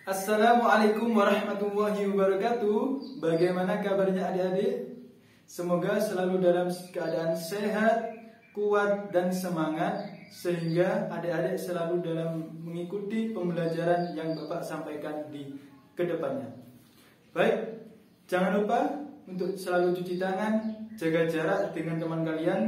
Assalamualaikum warahmatullahi wabarakatuh. Bagaimana kabarnya adik-adik? Semoga selalu dalam keadaan sehat, kuat, dan semangat, sehingga adik-adik selalu dalam mengikuti pembelajaran yang Bapak sampaikan di kedepannya. Baik, jangan lupa untuk selalu cuci tangan, jaga jarak dengan teman kalian,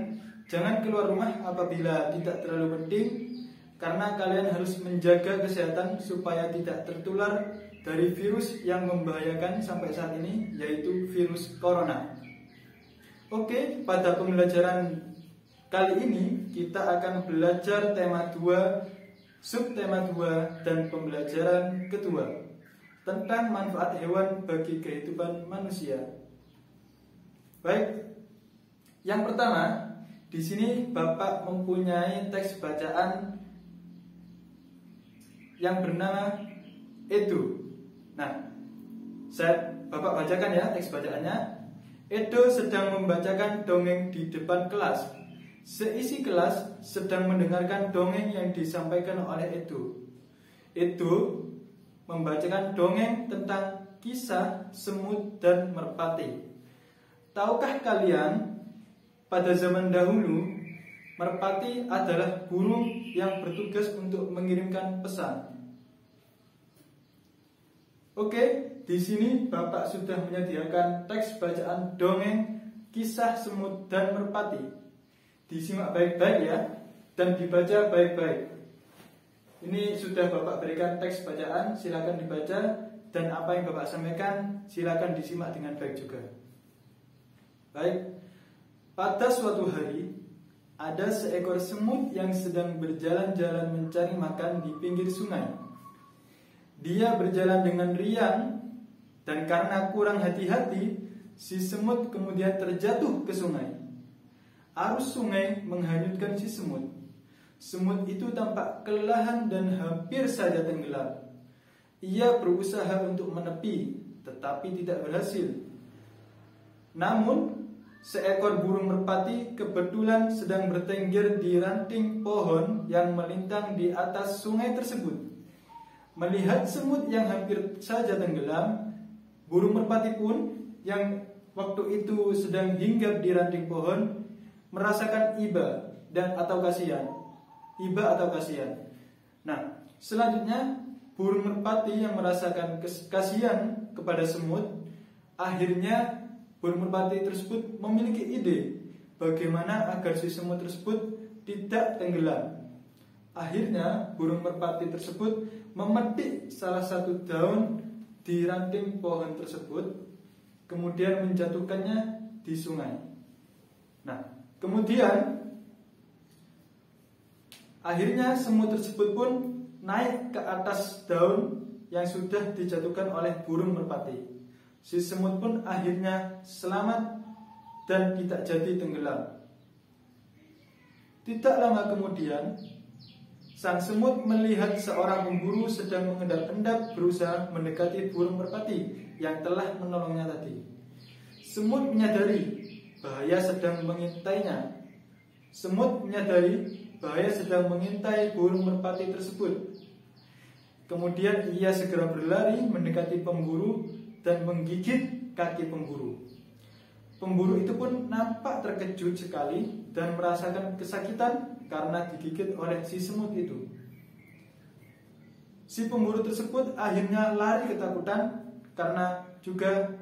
jangan keluar rumah apabila tidak terlalu penting, karena kalian harus menjaga kesehatan supaya tidak tertular dari virus yang membahayakan sampai saat ini, yaitu virus corona. Oke, pada pembelajaran kali ini kita akan belajar tema 2, subtema 2, dan pembelajaran kedua tentang manfaat hewan bagi kehidupan manusia. Baik, yang pertama, di sini Bapak mempunyai teks bacaan yang bernama Edo. Nah, Bapak bacakan ya teks bacaannya. Edo sedang membacakan dongeng di depan kelas. Seisi kelas sedang mendengarkan dongeng yang disampaikan oleh Edo. Edo membacakan dongeng tentang kisah semut dan merpati. Tahukah kalian, pada zaman dahulu, merpati adalah burung yang bertugas untuk mengirimkan pesan. Oke, di sini Bapak sudah menyediakan teks bacaan dongeng kisah semut dan merpati. Disimak baik-baik ya, dan dibaca baik-baik. Ini sudah Bapak berikan teks bacaan, silakan dibaca, dan apa yang Bapak sampaikan silakan disimak dengan baik juga. Baik, pada suatu hari ada seekor semut yang sedang berjalan-jalan mencari makan di pinggir sungai. Dia berjalan dengan riang, dan karena kurang hati-hati, si semut kemudian terjatuh ke sungai. Arus sungai menghanyutkan si semut. Semut itu tampak kelelahan dan hampir saja tenggelam. Ia berusaha untuk menepi, tetapi tidak berhasil. Namun, seekor burung merpati kebetulan sedang bertengger di ranting pohon yang melintang di atas sungai tersebut. Melihat semut yang hampir saja tenggelam, burung merpati pun yang waktu itu sedang hinggap di ranting pohon merasakan iba atau kasihan. Nah, selanjutnya burung merpati yang merasakan kasihan kepada semut, akhirnya burung merpati tersebut memiliki ide bagaimana agar si semut tersebut tidak tenggelam. Akhirnya burung merpati tersebut memetik salah satu daun di ranting pohon tersebut, kemudian menjatuhkannya di sungai. Nah, kemudian akhirnya semut tersebut pun naik ke atas daun yang sudah dijatuhkan oleh burung merpati. Si semut pun akhirnya selamat dan tidak jadi tenggelam. Tidak lama kemudian, sang semut melihat seorang pemburu sedang mengendap-endap berusaha mendekati burung merpati yang telah menolongnya tadi. Semut menyadari bahaya sedang mengintainya. Mengintai burung merpati tersebut. Kemudian ia segera berlari mendekati pemburu dan menggigit kaki pemburu. Pemburu itu pun nampak terkejut sekali dan merasakan kesakitan karena digigit oleh si semut itu. Si pemburu tersebut akhirnya lari ketakutan karena juga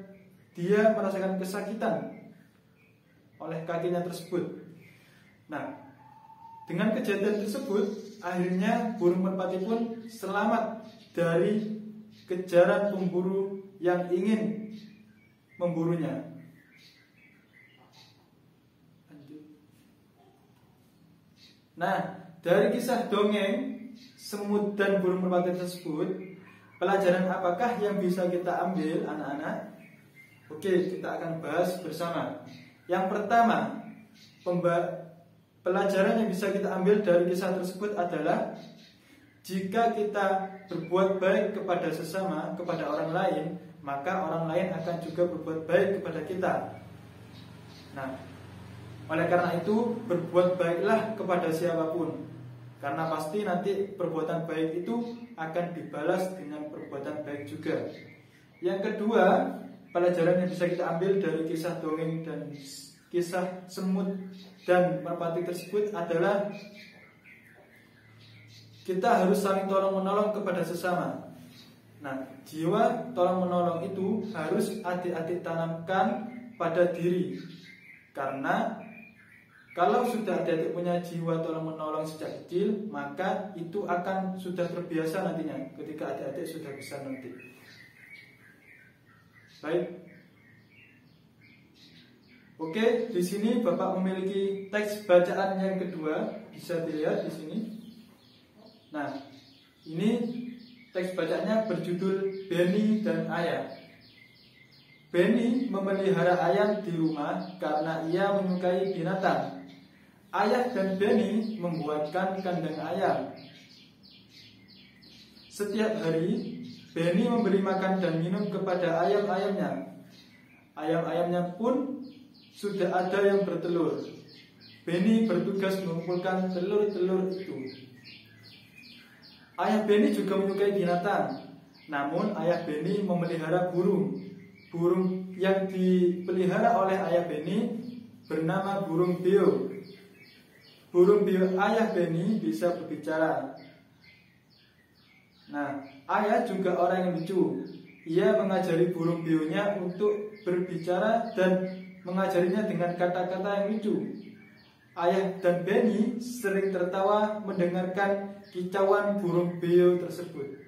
dia merasakan kesakitan oleh kakinya tersebut. Nah, dengan kejadian tersebut, akhirnya burung merpati pun selamat dari kejaran pemburu yang ingin memburunya. Nah, dari kisah dongeng semut dan burung merpati tersebut, pelajaran apakah yang bisa kita ambil, anak-anak? Oke, kita akan bahas bersama. Yang pertama, pelajaran yang bisa kita ambil dari kisah tersebut adalah jika kita berbuat baik kepada sesama, kepada orang lain, maka orang lain akan juga berbuat baik kepada kita. Nah, oleh karena itu, berbuat baiklah kepada siapapun, karena pasti nanti perbuatan baik itu akan dibalas dengan perbuatan baik juga. Yang kedua, pelajaran yang bisa kita ambil dari kisah dongeng dan kisah semut dan merpati tersebut adalah kita harus saling tolong-menolong kepada sesama. Nah, jiwa tolong-menolong itu harus adik-adik tanamkan pada diri. Karena kalau sudah adik-adik punya jiwa tolong-menolong sejak kecil, maka itu akan sudah terbiasa nantinya ketika adik-adik sudah besar nanti. Baik. Oke, di sini Bapak memiliki teks bacaan yang kedua, bisa dilihat di sini. Nah, ini teks bacaannya berjudul Benny dan Ayah. Benny memelihara ayam di rumah karena ia menyukai binatang. Ayah dan Benny membuatkan kandang ayam. Setiap hari, Benny memberi makan dan minum kepada ayam-ayamnya. Ayam-ayamnya pun sudah ada yang bertelur. Benny bertugas mengumpulkan telur-telur itu. Ayah Benny juga menyukai binatang. Namun ayah Benny memelihara burung. Burung yang dipelihara oleh ayah Benny bernama burung beo. Burung beo ayah Benny bisa berbicara. Nah, ayah juga orang yang lucu. Ia mengajari burung beonya untuk berbicara dan mengajarinya dengan kata-kata yang lucu. Ayah dan Benny sering tertawa mendengarkan kicauan burung beo tersebut.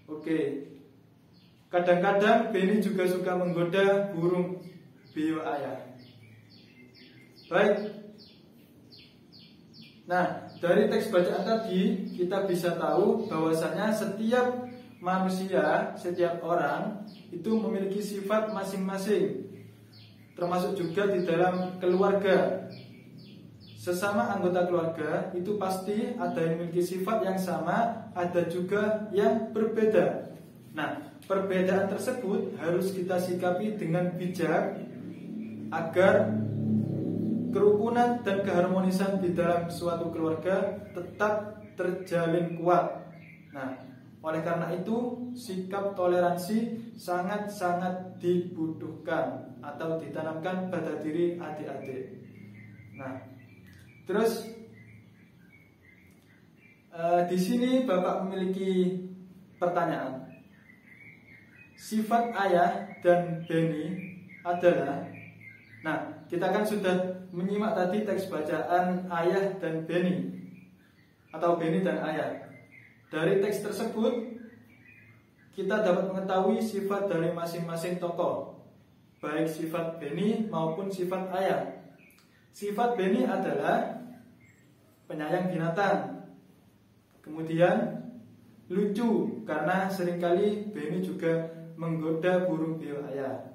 Oke. Kadang-kadang Benny juga suka menggoda burung beo ayah. Baik. Nah, dari teks bacaan tadi kita bisa tahu bahwasanya setiap manusia, setiap orang itu memiliki sifat masing-masing. Termasuk juga di dalam keluarga. Sesama anggota keluarga itu pasti ada yang memiliki sifat yang sama, ada juga yang berbeda. Nah, perbedaan tersebut harus kita sikapi dengan bijak agar kerukunan dan keharmonisan di dalam suatu keluarga tetap terjalin kuat. Nah, oleh karena itu sikap toleransi sangat-sangat dibutuhkan atau ditanamkan pada diri adik-adik. Nah, terus di sini Bapak memiliki pertanyaan. Sifat ayah dan Benny adalah, nah, kita kan sudah menyimak tadi teks bacaan ayah dan Benny atau Benny dan ayah. Dari teks tersebut kita dapat mengetahui sifat dari masing-masing tokoh, baik sifat Benny maupun sifat ayah. Sifat Benny adalah penyayang binatang. Kemudian lucu karena seringkali Benny juga menggoda burung beo ayah.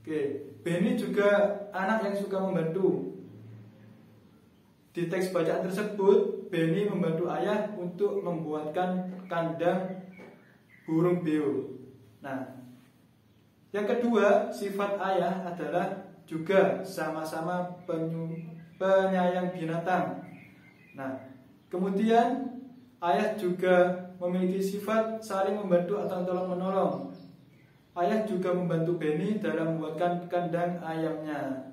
Oke, Benny juga anak yang suka membantu. Di teks bacaan tersebut, Benny membantu ayah untuk membuatkan kandang burung beo. Nah, yang kedua, sifat ayah adalah juga sama-sama penyayang binatang. Nah, kemudian ayah juga memiliki sifat saling membantu atau tolong-menolong. Ayah juga membantu Benny dalam membuatkan kandang ayamnya.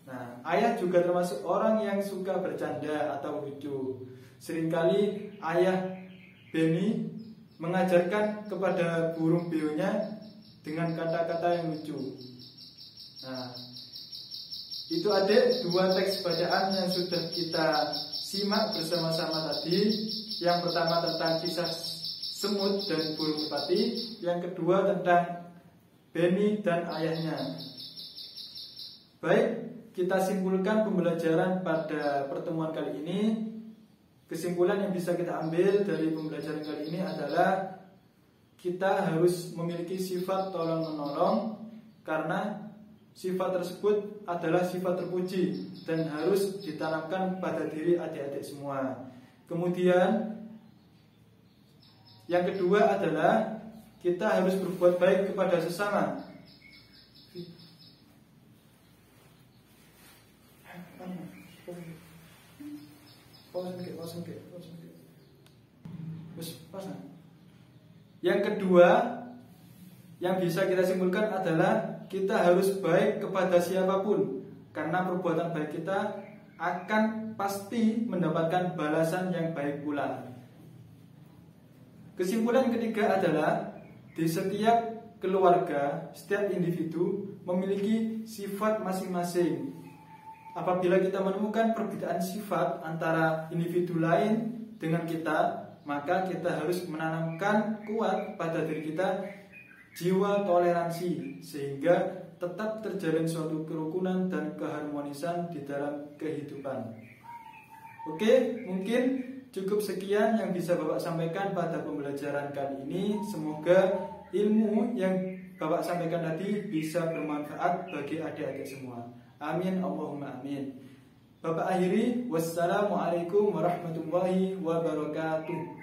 Nah, ayah juga termasuk orang yang suka bercanda atau lucu. Seringkali ayah Benny mengajarkan kepada burung beonya dengan kata-kata yang lucu. Nah, itu adik dua teks bacaan yang sudah kita simak bersama-sama tadi. Yang pertama tentang kisah semut dan burung merpati, yang kedua tentang Benny dan ayahnya. Baik, kita simpulkan pembelajaran pada pertemuan kali ini. Kesimpulan yang bisa kita ambil dari pembelajaran kali ini adalah kita harus memiliki sifat tolong-menolong, karena sifat tersebut adalah sifat terpuji dan harus ditanamkan pada diri adik-adik semua. Kemudian yang kedua adalah kita harus berbuat baik kepada sesama. Yang kedua yang bisa kita simpulkan adalah kita harus baik kepada siapapun, karena perbuatan baik kita akan pasti mendapatkan balasan yang baik pula. Kesimpulan ketiga adalah di setiap keluarga, setiap individu memiliki sifat masing-masing. Apabila kita menemukan perbedaan sifat antara individu lain dengan kita, maka kita harus menanamkan kuat pada diri kita jiwa toleransi, sehingga tetap terjalin suatu kerukunan dan keharmonisan di dalam kehidupan. Oke, mungkin cukup sekian yang bisa Bapak sampaikan pada pembelajaran kali ini. Semoga ilmu yang Bapak sampaikan tadi bisa bermanfaat bagi adik-adik semua. Amin, Allahumma amin. Bapak akhiri, wassalamualaikum warahmatullahi wabarakatuh.